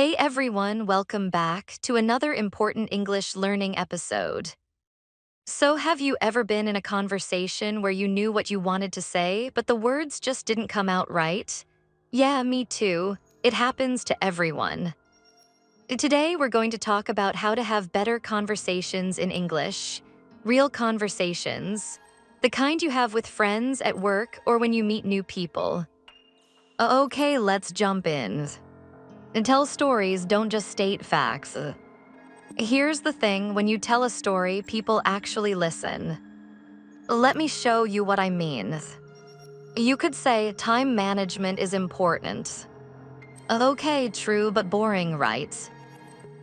Hey everyone, welcome back to another important English learning episode. So, have you ever been in a conversation where you knew what you wanted to say, but the words just didn't come out right? Yeah, me too. It happens to everyone. Today, we're going to talk about how to have better conversations in English. Real conversations. The kind you have with friends, at work, or when you meet new people. Okay, let's jump in. And tell stories, don't just state facts. Here's the thing, when you tell a story, people actually listen. Let me show you what I mean. You could say time management is important. Okay, true, but boring, right?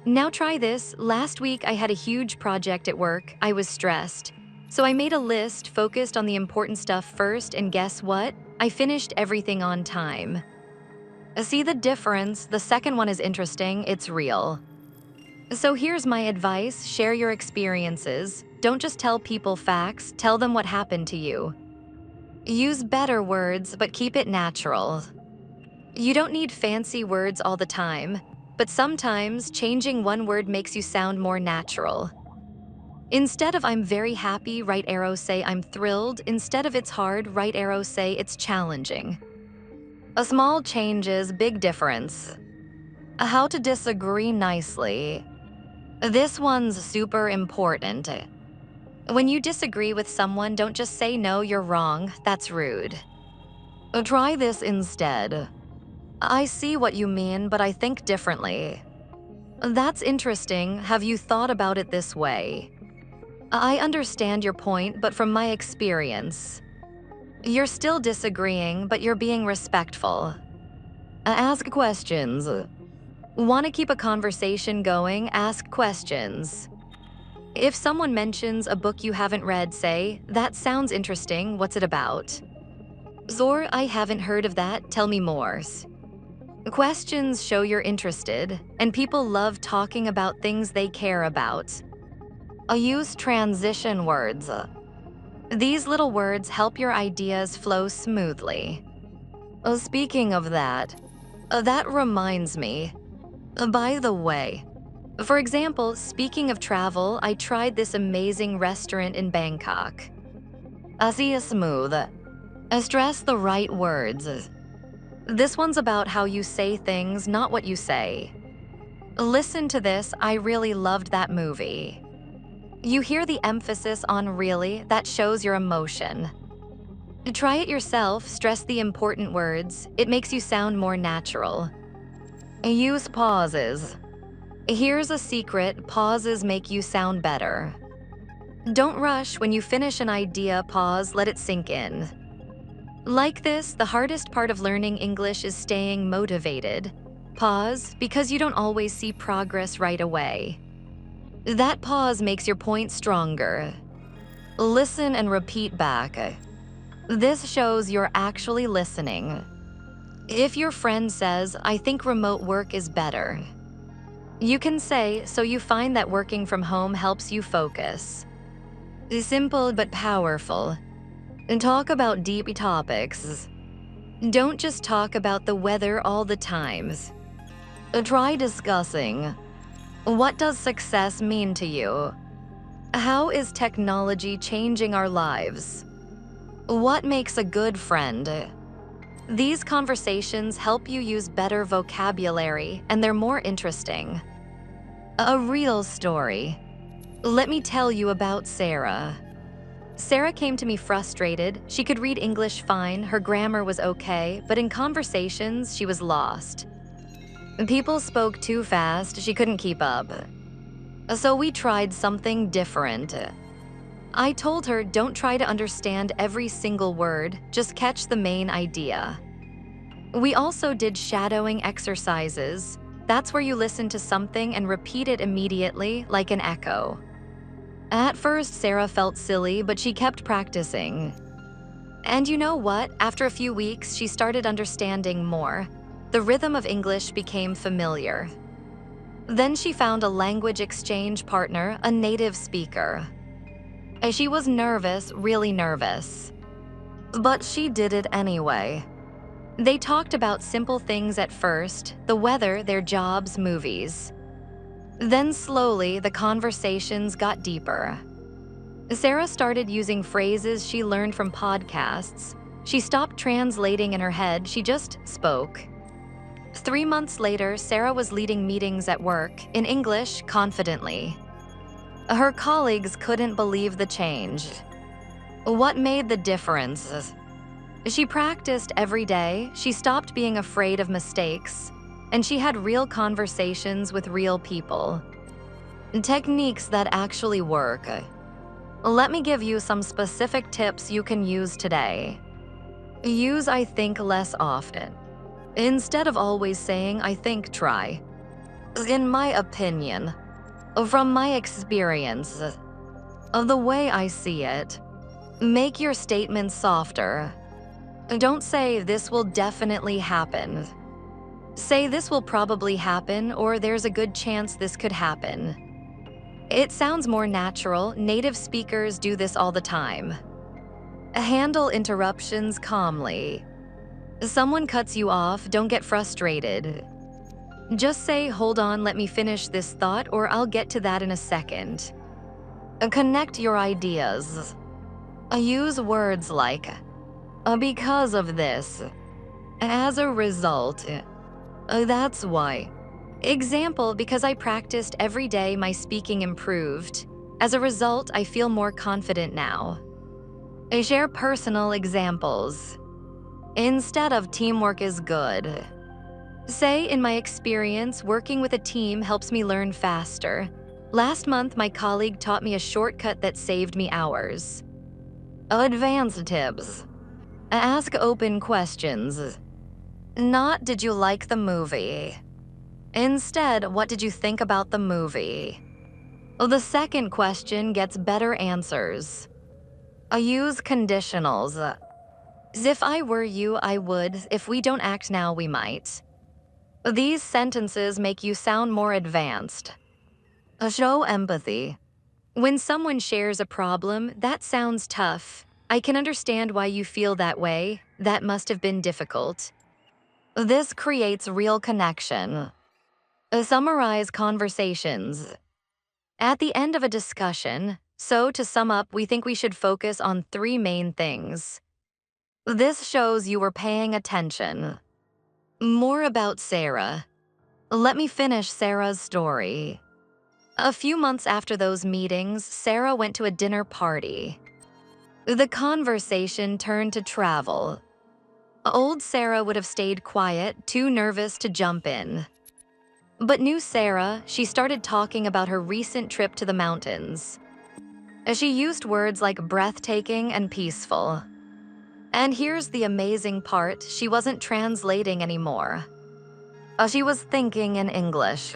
Now try this. Last week I had a huge project at work. I was stressed. So I made a list focused on the important stuff first, and guess what? I finished everything on time. See the difference? The second one is interesting, it's real. So here's my advice, share your experiences. Don't just tell people facts, tell them what happened to you. Use better words, but keep it natural. You don't need fancy words all the time, but sometimes changing one word makes you sound more natural. Instead of I'm very happy, right arrow say I'm thrilled. Instead of it's hard, right arrow say it's challenging. A small changes, big difference. How to disagree nicely. This one's super important. When you disagree with someone, don't just say no, you're wrong. That's rude. Try this instead. I see what you mean, but I think differently. That's interesting. Have you thought about it this way? I understand your point, but from my experience, you're still disagreeing, but you're being respectful. Ask questions. Want to keep a conversation going? Ask questions. If someone mentions a book you haven't read, say, that sounds interesting, what's it about? Or, I haven't heard of that, tell me more. Questions show you're interested, and people love talking about things they care about. Use transition words. These little words help your ideas flow smoothly. Speaking of that, that reminds me. By the way, for example, speaking of travel, I tried this amazing restaurant in Bangkok. Asia smooth. Stress the right words. This one's about how you say things, not what you say. Listen to this, I really loved that movie. You hear the emphasis on really, that shows your emotion. Try it yourself, stress the important words, it makes you sound more natural. Use pauses. Here's a secret, pauses make you sound better. Don't rush, when you finish an idea, pause, let it sink in. Like this, the hardest part of learning English is staying motivated. Pause, because you don't always see progress right away. That pause makes your point stronger. Listen and repeat back. This shows you're actually listening. If your friend says, I think remote work is better, you can say, so you find that working from home helps you focus. Simple but powerful. And talk about deep topics. Don't just talk about the weather all the time. Try discussing. What does success mean to you? How is technology changing our lives? What makes a good friend? These conversations help you use better vocabulary, and they're more interesting. A real story. Let me tell you about Sarah. Sarah came to me frustrated. She could read English fine, her grammar was okay, but in conversations, she was lost. People spoke too fast, she couldn't keep up. So we tried something different. I told her, don't try to understand every single word, just catch the main idea. We also did shadowing exercises. That's where you listen to something and repeat it immediately, like an echo. At first, Sarah felt silly, but she kept practicing. And you know what? After a few weeks, she started understanding more. The rhythm of English became familiar. Then she found a language exchange partner, a native speaker. She was nervous, really nervous. But she did it anyway. They talked about simple things at first, the weather, their jobs, movies. Then slowly, the conversations got deeper. Sarah started using phrases she learned from podcasts. She stopped translating in her head, she just spoke. 3 months later, Sarah was leading meetings at work, in English, confidently. Her colleagues couldn't believe the change. What made the difference? She practiced every day, she stopped being afraid of mistakes, and she had real conversations with real people. Techniques that actually work. Let me give you some specific tips you can use today. Use I think less often. Instead of always saying I think, try. In my opinion, from my experience, of the way I see it, make your statements softer. Don't say this will definitely happen. Say this will probably happen or there's a good chance this could happen. It sounds more natural. Native speakers do this all the time. Handle interruptions calmly. Someone cuts you off, don't get frustrated. Just say, hold on, let me finish this thought, or I'll get to that in a second. Connect your ideas. Use words like, because of this, as a result, that's why. Example, because I practiced every day, my speaking improved. As a result, I feel more confident now. Share personal examples. Instead of teamwork is good, say, in my experience, working with a team helps me learn faster. Last month, my colleague taught me a shortcut that saved me hours. Advanced tips. Ask open questions. Not, did you like the movie? Instead, what did you think about the movie? The second question gets better answers. Use conditionals. If I were you, I would. If we don't act now, we might. These sentences make you sound more advanced. Show empathy. When someone shares a problem, that sounds tough. I can understand why you feel that way. That must have been difficult. This creates real connection. Summarize conversations. At the end of a discussion, so to sum up, we think we should focus on 3 main things. This shows you were paying attention. More about Sarah. Let me finish Sarah's story. A few months after those meetings, Sarah went to a dinner party. The conversation turned to travel. Old Sarah would have stayed quiet, too nervous to jump in. But new Sarah, she started talking about her recent trip to the mountains. She used words like breathtaking and peaceful. And here's the amazing part, she wasn't translating anymore. She was thinking in English.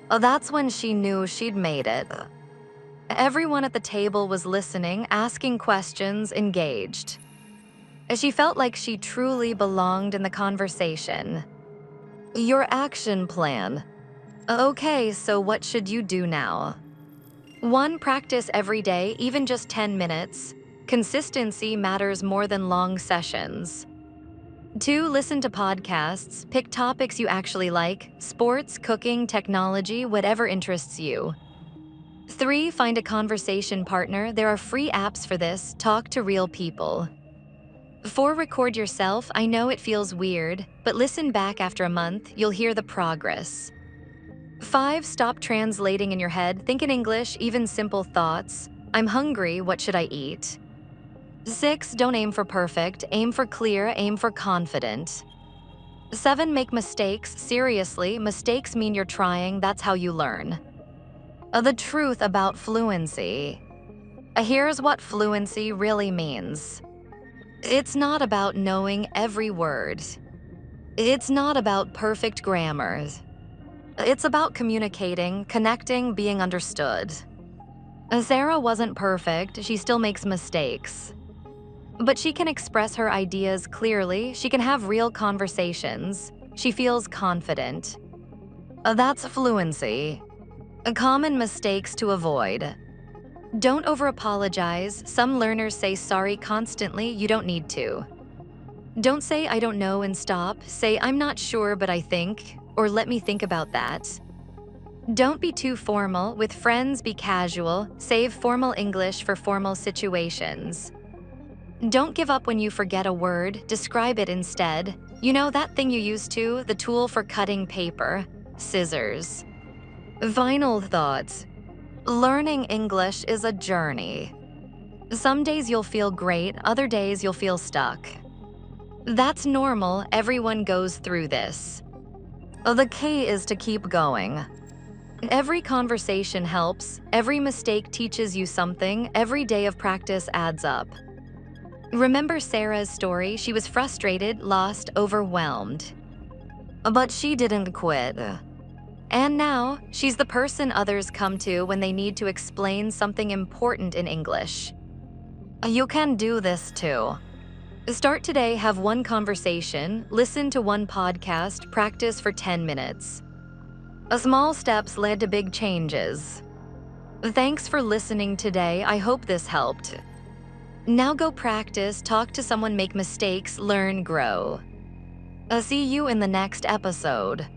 That's when she knew she'd made it. Everyone at the table was listening, asking questions, engaged. She felt like she truly belonged in the conversation. Your action plan. Okay, so what should you do now? 1. Practice every day, even just 10 minutes. Consistency matters more than long sessions. 2. Listen to podcasts. Pick topics you actually like: sports, cooking, technology, whatever interests you. 3. Find a conversation partner. There are free apps for this. Talk to real people. 4. Record yourself. I know it feels weird, but listen back after a month. You'll hear the progress. 5. Stop translating in your head. Think in English, even simple thoughts. I'm hungry, what should I eat? 6. Don't aim for perfect. Aim for clear, aim for confident. 7. Make mistakes. Seriously, mistakes mean you're trying. That's how you learn. The truth about fluency. Here's what fluency really means. It's not about knowing every word. It's not about perfect grammar. It's about communicating, connecting, being understood. Sarah wasn't perfect, she still makes mistakes. But she can express her ideas clearly, she can have real conversations, she feels confident. That's fluency. Common mistakes to avoid. Don't over-apologize. Some learners say sorry constantly, you don't need to. Don't say I don't know and stop. Say I'm not sure but I think, or let me think about that. Don't be too formal. With friends, be casual. Save formal English for formal situations. Don't give up when you forget a word. Describe it instead. You know that thing you used to, the tool for cutting paper, scissors. Final thoughts. Learning English is a journey. Some days you'll feel great, other days you'll feel stuck. That's normal, everyone goes through this. The key is to keep going. Every conversation helps, every mistake teaches you something, every day of practice adds up. Remember Sarah's story? She was frustrated, lost, overwhelmed. But she didn't quit. And now, she's the person others come to when they need to explain something important in English. You can do this too. Start today, have one conversation, listen to one podcast, practice for 10 minutes. Small steps led to big changes. Thanks for listening today. I hope this helped. Now go practice, talk to someone, make mistakes, learn, grow. See you in the next episode.